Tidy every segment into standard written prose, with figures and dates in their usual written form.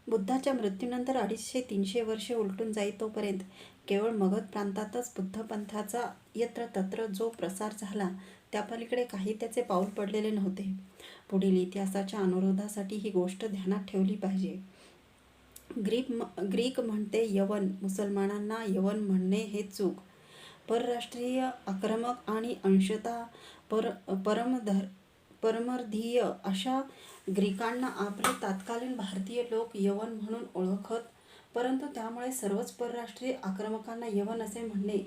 बुद्धाच्या मृत्यूनंतर 250-300 वर्षे उलटून जाई तोपर्यंत केवळ मगध प्रांतातच बुद्धपंथाचा यत्र-तत्र जो प्रसार झाला, त्यापलीकडे काही त्याचे पाऊल पडलेले नव्हते. पुढील इतिहासाच्या अनुरोधासाठी ही गोष्ट ध्यानात ठेवली पाहिजे. ग्रीक म्हणते यवन, मुसलमानांना यवन म्हणणे हे चूक. परराष्ट्रीय, आक्रमक आणि अंशतः परमर्दीय अशा ग्रीकांना आपले तत्कालीन भारतीय लोक यवन म्हणून ओळखत, परंतु त्यामुळे सर्वच परराष्ट्रीय आक्रमकांना यवन असे म्हणणे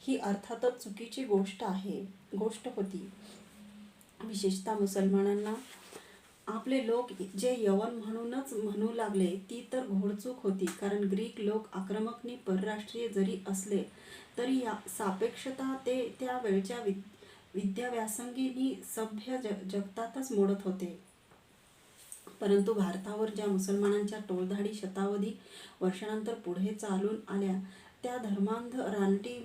ही अर्थातच चुकीची गोष्ट होती. विशेषतः मुसलमानांना आपले लोक जे यवन म्हणूनच म्हणू लागले ती तर घोडचूक होती, कारण ग्रीक लोक आक्रमक परराष्ट्रीय जरी असले तरी सापेक्षतः ते त्या वेळच्या विद्याव्यासंगी सभ्य जगतातच मोडत होते. परंतु भारतावर ज्या मुसलमानांच्या टोळधाडी शतावधी वर्षानंतर पुढे चालून आल्या, त्या धर्मांध रानटी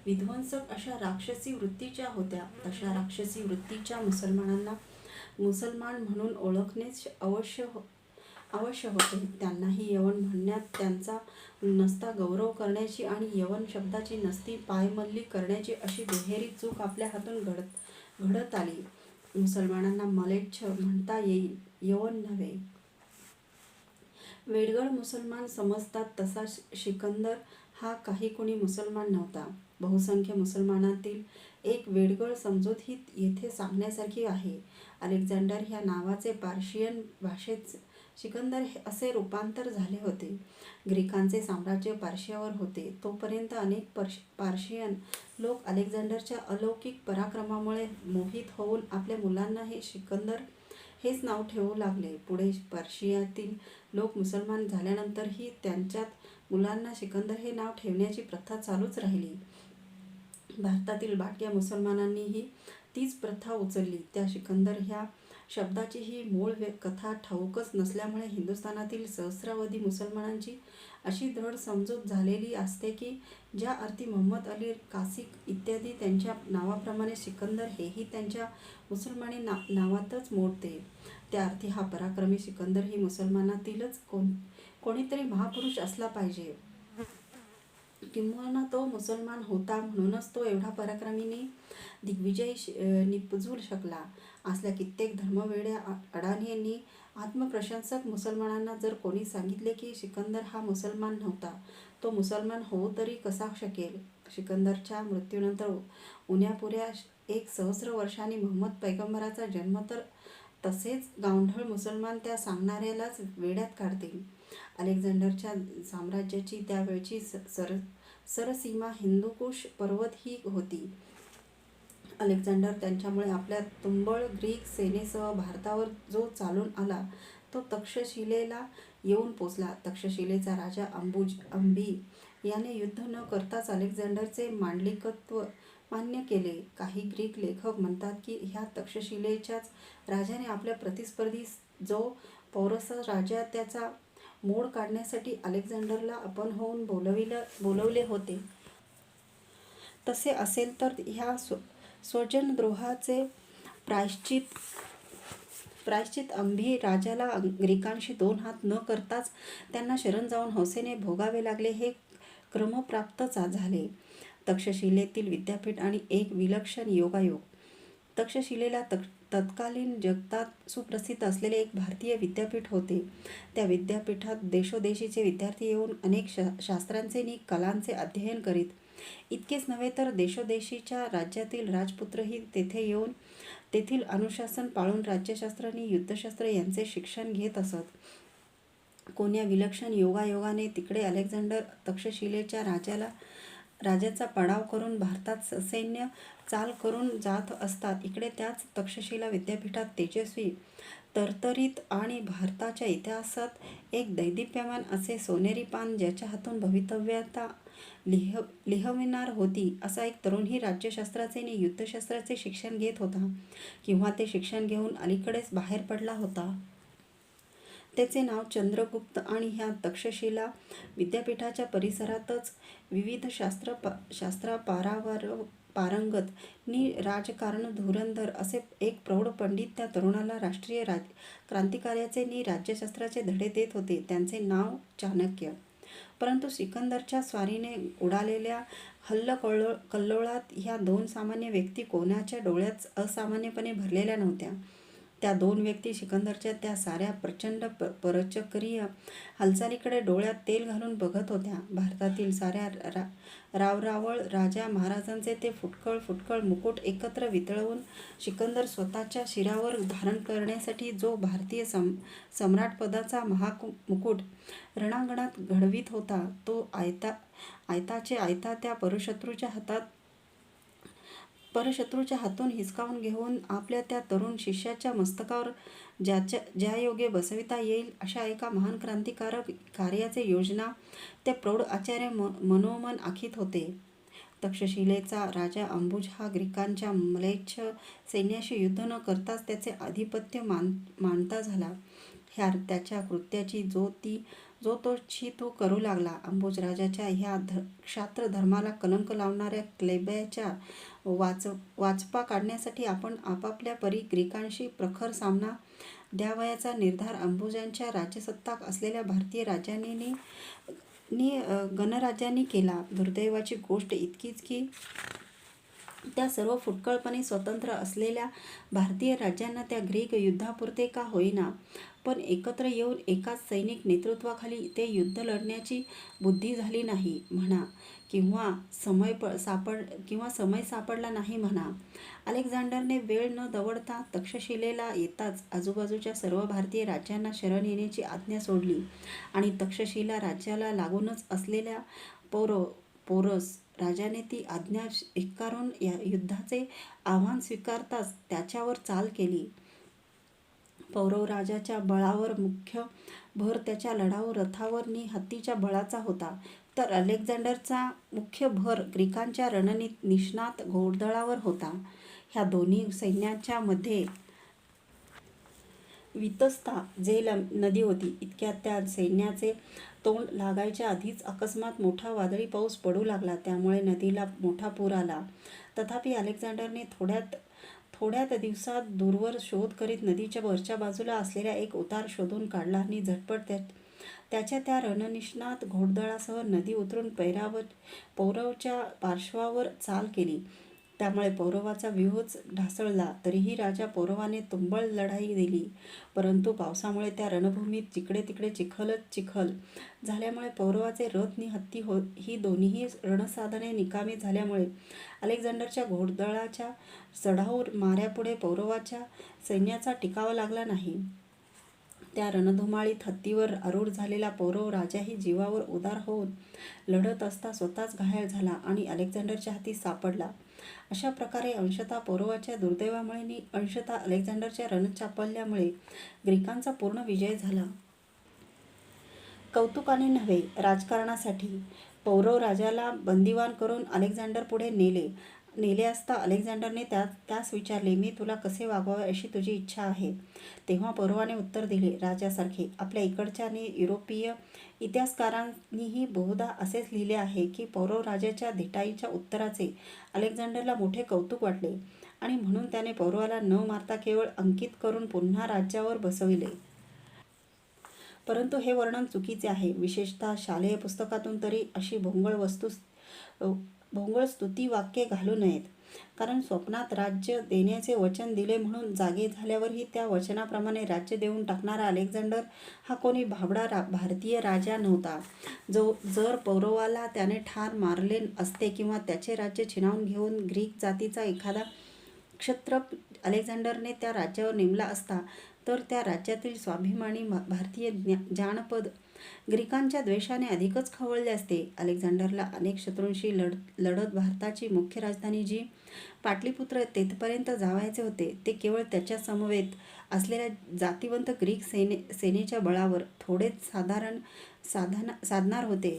विध्वंसक अशा राक्षसी वृत्तीच्या होत्या. तशा राक्षसी वृत्तीच्या मुसलमानांना मुसलमान म्हणून ओळखणेच अवश्य होते. त्यांनाही यवन म्हणण्यात त्यांचा नसता गौरव करण्याची आणि यवन शब्दाची नसती पायमल्ली करण्याची अशी दुहेरी चूक आपल्या हातून घडत आली. मुसलमानांना मलेच्छ म्हणता येईल, यवन नव्हे. वेडगळ मुसलमान समजतात तसा सिकंदर हा काही कोणी मुसलमान नव्हता. बहुसंख्य मुसलमानांतील एक वेडगळ समजूत ही येथे सांगण्यासारखी आहे. अलेक्झांडर ह्या नावाचे पार्शियन भाषेत सिकंदर असे रूपांतर झाले होते. ग्रीकांचे साम्राज्य पार्शियावर होते. तोपर्यंत अनेक पार्शियन लोक अलेक्झांडरच्या अलौकिक पराक्रमामुळे मोहित होऊन आपल्या मुलांना हे सिकंदर हेच नाव ठेवू लागले. पुढे पर्शियातील लोक मुसलमान झाल्यानंतरही त्यांच्यात मुलांना सिकंदर हे नाव ठेवण्याची प्रथा चालूच राहिली. भारतातील बाटक्या मुसलमानांनीही तीच प्रथा उचलली. त्या सिकंदर ह्या शब्दाची ही मूळ कथा ठाऊकच नसल्यामुळे हिंदुस्थानातील सहस्रावधी मुसलमानांची अशी दृढ समजूत झालेली असते की ज्या अर्थी मोहम्मद अली, कासिक इत्यादी त्यांच्या नावाप्रमाणे सिकंदर हेही त्यांच्या मुसलमानी नावातच मोडते, त्या अर्थी हा पराक्रमी सिकंदर ही मुसलमानातीलच कोणीतरी महापुरुष असला पाहिजे. किंबहुना तो मुसलमान होता म्हणूनच तो एवढा पराक्रमी दिग्विजय निपजू शकला. असल्या कित्येक धर्मवेड्या अडाण्यांनी आत्मप्रशंसक मुसलमानांना जर कोणी सांगितले की सिकंदर हा मुसलमान नव्हता, तो मुसलमान होऊ तरी कसा शकेल? सिकंदरच्या मृत्यूनंतर उण्यापुऱ्या 100 वर्षांनी मुहम्मद पैगंबराचा जन्म, तर तसेच गावढळ मुसलमान त्या सांगणाऱ्यालाच वेड्यात काढतील. अलेक्झांडरच्या साम्राज्याची त्यावेळची सरसीमा हिंदुकुश पर्वत ही होती. अलेक्झांडर त्यांच्यामुळे आपल्या तुंबळ ग्रीक सेनेसह भारतावर जो चालून आला तो तक्षशिलेला येऊन पोचला. तक्षशिलेचा राजा अंबी याने युद्ध न करताच अलेक्झांडरचे मांडलिकत्व मान्य केले. काही ग्रीक लेखक म्हणतात की ह्या तक्षशिलेच्याच राजाने आपल्या प्रतिस्पर्धी जो पौरस राजा त्याचा मोड काढण्यासाठी अलेक्झांडरला अपहरून बोलवले होते. तसे असेल तर ह्या स्वजनद्रोहाचे प्रायश्चित अंभी राजाला ग्रीकांशी 2 हात न करताच त्यांना शरण जाऊन हौसेने भोगावे लागले हे क्रमप्राप्त झाले. तक्षशिलेतील विद्यापीठ आणि एक विलक्षण योगायोग. तक्षशिलेला तत्कालीन जगतात सुप्रसिद्ध असलेले एक भारतीय विद्यापीठ होते. त्या विद्यापीठात देशोदेशीचे विद्यार्थी येऊन अनेक शास्त्रांचे आणि कलांचे अध्ययन करीत. इतकेच नव्हे तर देशोदेशीच्या राज्यातील राजपुत्रही तेथे येऊन तेथील अनुशासन पाळून राज्यशास्त्र आणि युद्धशास्त्र यांचे शिक्षण घेत असत. कोण्या विलक्षण योगायोगाने तिकडे अलेक्झांडर तक्षशिलेच्या राजाचा पाडाव करून भारतात ससैन्य चाल करून जात असतात. इकडे त्याच तक्षशिला विद्यापीठात तेजस्वी, तरतरीत आणि भारताच्या इतिहासात एक दैदिप्यमान असे सोनेरी पान ज्याच्या हातून भवितव्यता लिहविणार होती असा एक तरुणही राज्यशास्त्राचे आणि युद्धशास्त्राचे शिक्षण घेत होता, किंवा ते शिक्षण घेऊन अलीकडेच बाहेर पडला होता. त्याचे नाव चंद्रगुप्त आणि ह्या तक्षशिला विद्यापीठाच्या परिसरातच विविध पारंगत नि राजकारण धुरंधर असे एक प्रौढ पंडित त्या तरुणाला राष्ट्रीय क्रांतिकार्याचे नि राज्यशास्त्राचे धडे देत होते. त्यांचे नाव चाणक्य. परंतु सिकंदरच्या स्वारीने उडालेल्या कल्लोळात ह्या दोन सामान्य व्यक्ती कोणाच्या डोळ्यात असामान्यपणे भरलेल्या नव्हत्या. त्या दोन व्यक्ती सिकंदरच्या त्या साऱ्या प्रचंड परचक्रीय हालचालीकडे डोळ्यात तेल घालून बघत होत्या. भारतातील साऱ्या रावरावळ राजा महाराजांचे ते फुटकळ मुकुट एकत्र वितळवून सिकंदर स्वतःच्या शिरावर धारण करण्यासाठी जो भारतीय सम्राटपदाचा महामुकुट रणांगणात घडवीत होता, तो आयताचे आयता त्या परशत्रूच्या हातून हिसकावून घेऊन आपल्या त्या तरुण शिष्याच्या मस्तकावर ज्यायोगे बसविता येईल अशा एका महान क्रांतिकारक कार्याचे योजना ते प्रौढ आचार्य मनोमन आखीत होते. तक्षशिलेचा राजा अंबुज हा ग्रीकांच्या म्लेच्छ सैन्याशी युद्ध न करताच त्याचे आधिपत्य मानता झाला. ह्या त्याच्या कृत्याची जो तो करू लागला. अंबुज राजाच्या ह्या क्षात्र धर्माला कलंक लावणाऱ्या क्लेब्याच्या वाचपा काढण्यासाठी आपण आपापल्या परी ग्रीकांशी प्रखर सामना द्यावयाचा निर्धार अंबुजांच्या राज्यसत्ताक असलेल्या भारतीय राजांनी गणराज्यांनी केला. दुर्दैवाची गोष्ट इतकीच की त्या सर्व फुटकळपणे स्वतंत्र असलेल्या भारतीय राज्यांना त्या ग्रीक युद्धापुरते का होईना, पण एकत्र येऊन एकाच सैनिक नेतृत्वाखाली ते युद्ध लढण्याची बुद्धी झाली नाही म्हणा, किंवा समय सापडला नाही म्हणा. अलेक्झांडरने वेळ न दवडता तक्षशिलेला येताच आजूबाजूच्या सर्व भारतीय राज्यांना शरण येण्याची आज्ञा सोडली आणि तक्षशिला राज्याला लागूनच असलेल्या पोरस राजाने ती आज्ञा स्वीकारून युद्धाचे आव्हान स्वीकारताच त्याच्यावर चाल केली. पौरव राजाच्या बळावर मुख्य भर त्याच्या लढाऊ रथावर नि हत्तीच्या बळाचा होता, तर अलेक्झांडरचा मुख्य भर ग्रीकांच्या रणनिष्णात घोडदळावर होता. ह्या दोन्ही सैन्याच्या मध्ये वितस्ता झेल नदी होती. इतक्यात त्या सैन्याचे तोंड लागायच्या आधीच अकस्मात मोठा वादळी पाऊस पडू लागला. त्यामुळे नदीला मोठा पूर आला. तथापि अलेक्झांडरने थोड्यात दिवसात दूरवर शोध करीत नदीच्या वरच्या बाजूला असलेला एक उतार शोधून काढला आणि झटपट त्याच्या त्या रणनिष्णात घोडदळासह नदी उतरून पौरवच्या पार्श्वावर चाल केली. त्यामुळे पौरवाचा व्यूहच ढासळला. तरीही राजा पौरवाने तुंबळ लढाई दिली, परंतु पावसामुळे त्या रणभूमीत जिकडे तिकडे चिखलच चिखल झाल्यामुळे पौरवाचे रथ नि हत्ती ही दोन्हीही रणसाधने निकामी झाल्यामुळे अलेक्झांडरच्या घोडदळाच्या चढाऊ माऱ्यापुढे पौरवाच्या सैन्याचा टिकावा लागला नाही. त्या रणधुमाळीत हत्तीवर आरूढ झालेला पौरव राजाही जीवावर उदार होऊन लढत असता स्वतःच घायल झाला आणि अलेक्झांडरच्या हाती सापडला. अशा प्रकारे अंशतः पौरवाच्या दुर्दैवामुळे नि अंशतः अलेक्झांडरच्या रणचापल्यामुळे ग्रीकांचा पूर्ण विजय झाला. कौतुकाने नव्हे, राजकारणासाठी पौरव राजाला बंदिवान करून अलेक्झांडर पुढे नेले असता अलेक्झांडरने त्यास विचारले, मी तुला कसे वागवावे अशी तुझी इच्छा आहे? तेव्हा पौरवाने उत्तर दिले, राजासारखे. आपल्या इकडच्या आणि युरोपीय इतिहासकारांनीही बहुधा असेच लिहिले आहे की पौरव राजाच्या धिटाईच्या उत्तराचे अलेक्झांडरला मोठे कौतुक वाटले आणि म्हणून त्याने पौरवाला न मारता केवळ अंकित करून पुन्हा राज्यावर बसविले. परंतु हे वर्णन चुकीचे आहे. विशेषतः शालेय पुस्तकातून तरी अशी भोंगळ स्तुतिवाक्ये घालू नयेत. कारण स्वप्नात राज्य देण्याचे वचन दिले म्हणून जागे झाल्यावरही त्या वचनाप्रमाणे राज्य देऊन टाकणारा अलेक्झांडर हा कोणी भाबडा भारतीय राजा नव्हता. जर पौरवाला त्याने ठार मारले असते किंवा त्याचे राज्य छिनावून घेऊन ग्रीक जातीचा एखादा क्षत्रप अलेक्झांडरने त्या राज्यावर नेमला असता, तर त्या राज्यातील स्वाभिमानी भारतीय जानपद ग्रीकांच्या द्वेषाने अधिकच खवळले असते. अलेक्झांडरला अनेक शत्रूंशी लढत भारताची मुख्य राजधानी जी पाटलीपुत्र तेथपर्यंत जावायचे होते. ते केवळ त्याच्या समवेत असलेल्या जातिवंत ग्रीक सेनेच्या बळावर थोडेच साधणार होते.